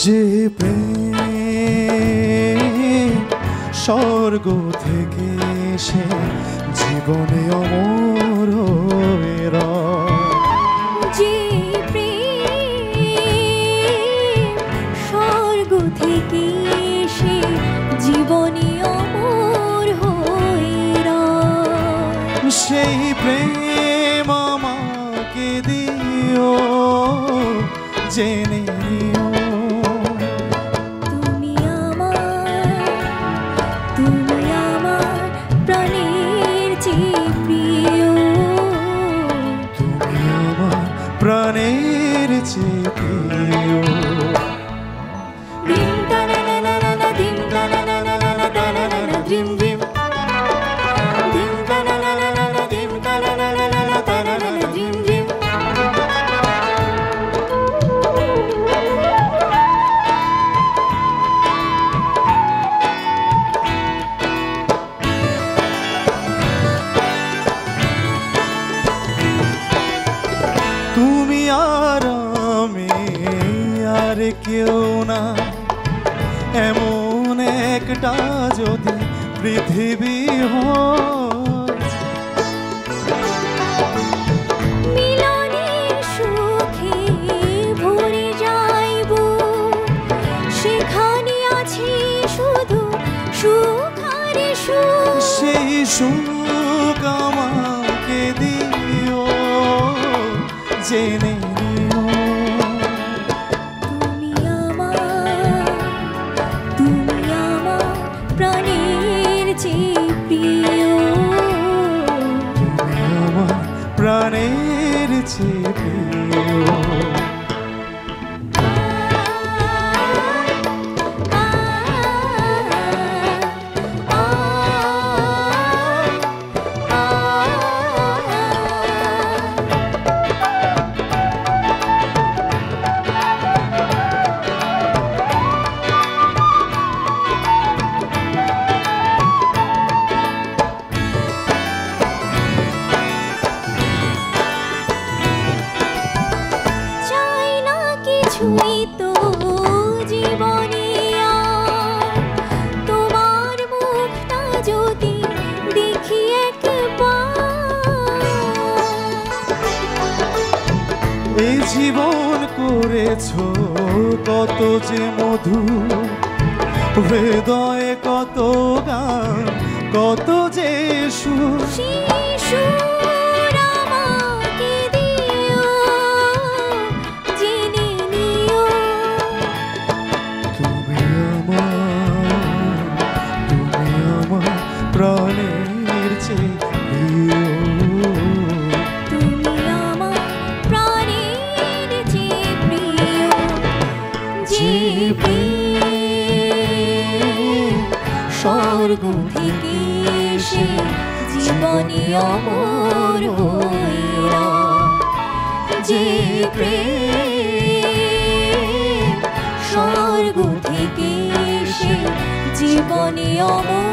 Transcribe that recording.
যে প্রেম স্বর্গ থেকে এসে জীবনে অমর হয়ে রয়, যে প্রেম স্বর্গ থেকে এসে জীবনে অমর হয়ে রয়, সেই প্রেম আমাকে দিও, জেনে নিও তুমি আমার প্রাণের চেয়ে প্রিয়, তুমি আমার প্রাণের চেয়ে প্রিয়। ধিম টানানানানা ধিম টানানানানা টানানানা ধিম ধিম, ধিম টানানানানা ধিম টানানানানা টানানানা ধিম ধিম। তুমি আর আমি আর কেউ না, এমন একটা যদি পৃথিবী হয়, মিলনের সুখে ভরে যাইব, সেখানে আছে শুধু সুখ আর সুখ, সেই সুখ আমাকে দিও, জেনে নিও তুমি আমার প্রাণের চেয়ে প্রিয়, তুমি আমার প্রাণের চেয়ে প্রিয়। চাই না কিছুই তো জীবনে আর, তোমার মুখটা যদি দেখি একবার, এই জীবন করেছো কত যে মধু, হৃদয়ে কত গান কত যে সুর, সেই সুর আমাকে দিও, জেনে নিও তুমি আমার প্রাণের চেয়ে প্রিয়, তুমি আমার প্রাণের চেয়ে প্রিয়, যে প্রেম স্বর্গ থেকে এসে জীবনে অমর হয়ে রয়, যে প্রেম স্বর্গ থেকে এসে জীবনে অমর